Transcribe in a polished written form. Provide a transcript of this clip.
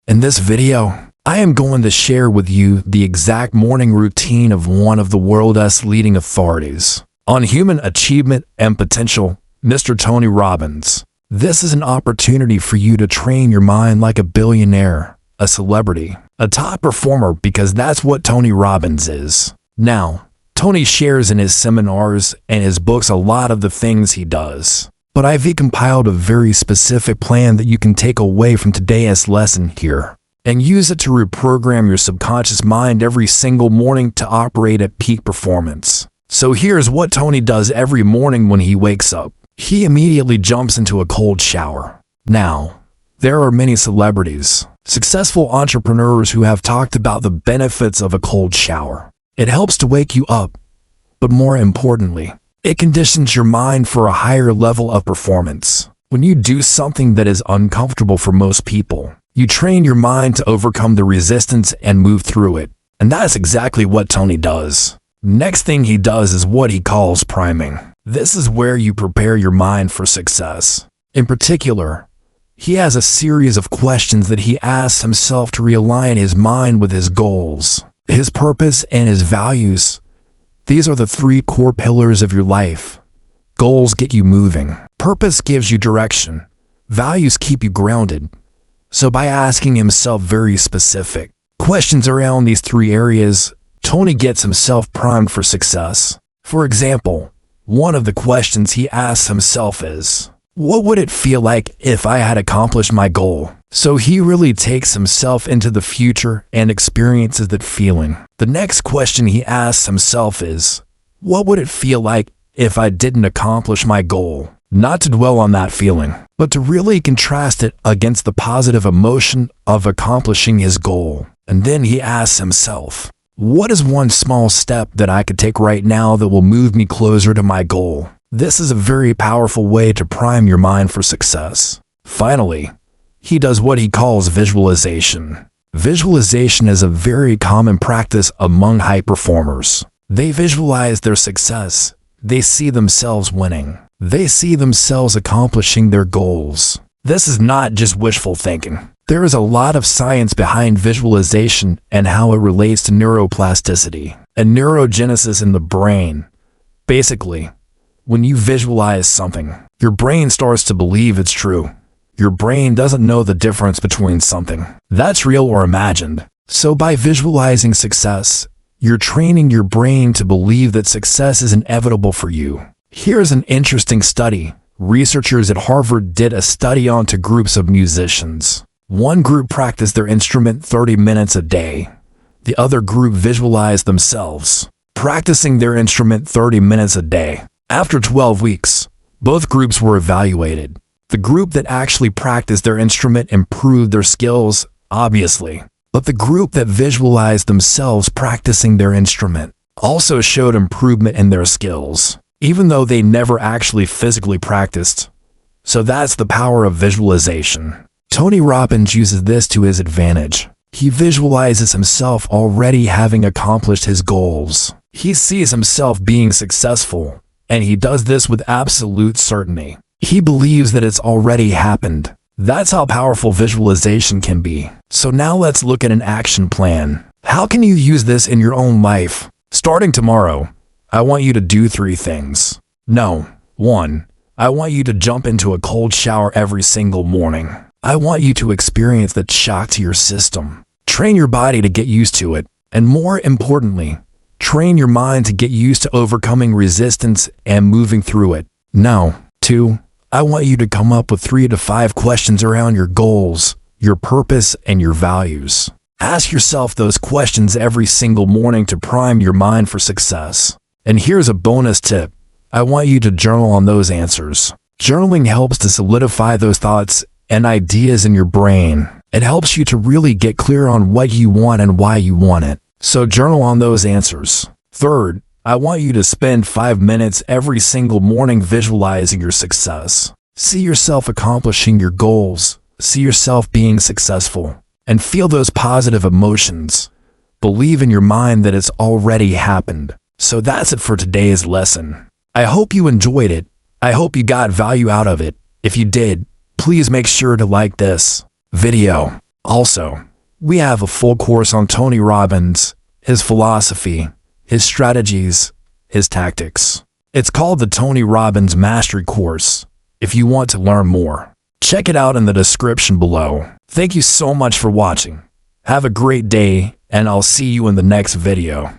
In this video, I am going to share with you the exact morning routine of one of the world's leading authorities on human achievement and potential, Mr. Tony Robbins. This is an opportunity for you to train your mind like a billionaire, a celebrity, a top performer, because that's what Tony Robbins is. Now, Tony shares in his seminars and his books a lot of the things he does, but I've compiled a very specific plan that you can take away from today's lesson here and use it to reprogram your subconscious mind every single morning to operate at peak performance. So here's what Tony does every morning when he wakes up. He immediately jumps into a cold shower. Now, there are many celebrities, successful entrepreneurs who have talked about the benefits of a cold shower. It helps to wake you up, but more importantly, it conditions your mind for a higher level of performance. When you do something that is uncomfortable for most people, you train your mind to overcome the resistance and move through it. And that's exactly what Tony does. Next thing he does is what he calls priming. This is where you prepare your mind for success. In particular, he has a series of questions that he asks himself to realign his mind with his goals, his purpose, and his values. These are the three core pillars of your life. Goals get you moving. Purpose gives you direction. Values keep you grounded. So by asking himself very specific questions around these three areas, Tony gets himself primed for success. For example, one of the questions he asks himself is, what would it feel like if I had accomplished my goal? So he really takes himself into the future and experiences that feeling. The next question he asks himself is, what would it feel like if I didn't accomplish my goal? Not to dwell on that feeling, but to really contrast it against the positive emotion of accomplishing his goal. And then he asks himself, what is one small step that I could take right now that will move me closer to my goal? This is a very powerful way to prime your mind for success. Finally, he does what he calls visualization. Visualization is a very common practice among high performers. They visualize their success. They see themselves winning. They see themselves accomplishing their goals. This is not just wishful thinking. There is a lot of science behind visualization and how it relates to neuroplasticity and neurogenesis in the brain. Basically, when you visualize something, your brain starts to believe it's true. Your brain doesn't know the difference between something that's real or imagined. So by visualizing success, you're training your brain to believe that success is inevitable for you. Here's an interesting study. Researchers at Harvard did a study onto groups of musicians. One group practiced their instrument 30 minutes a day. The other group visualized themselves practicing their instrument 30 minutes a day. After 12 weeks, both groups were evaluated. The group that actually practiced their instrument improved their skills, obviously, but the group that visualized themselves practicing their instrument also showed improvement in their skills, even though they never actually physically practiced. So that's the power of visualization. Tony Robbins uses this to his advantage. He visualizes himself already having accomplished his goals. He sees himself being successful, and he does this with absolute certainty. He believes that it's already happened. That's how powerful visualization can be. So now let's look at an action plan. How can you use this in your own life? Starting tomorrow, I want you to do 3 things. No, 1. I want you to jump into a cold shower every single morning. I want you to experience that shock to your system. Train your body to get used to it. And more importantly, train your mind to get used to overcoming resistance and moving through it. Now, 2. I want you to come up with 3 to 5 questions around your goals, your purpose, and your values. Ask yourself those questions every single morning to prime your mind for success. And here's a bonus tip. I want you to journal on those answers. Journaling helps to solidify those thoughts and ideas in your brain. It helps you to really get clear on what you want and why you want it. So journal on those answers. 3rd, I want you to spend 5 minutes every single morning visualizing your success. See yourself accomplishing your goals. See yourself being successful. And feel those positive emotions. Believe in your mind that it's already happened. So that's it for today's lesson. I hope you enjoyed it. I hope you got value out of it. If you did, please make sure to like this video. Also, we have a full course on Tony Robbins, his philosophy, his strategies, his tactics. It's called the Tony Robbins Mastery Course. If you want to learn more, check it out in the description below. Thank you so much for watching. Have a great day, and I'll see you in the next video.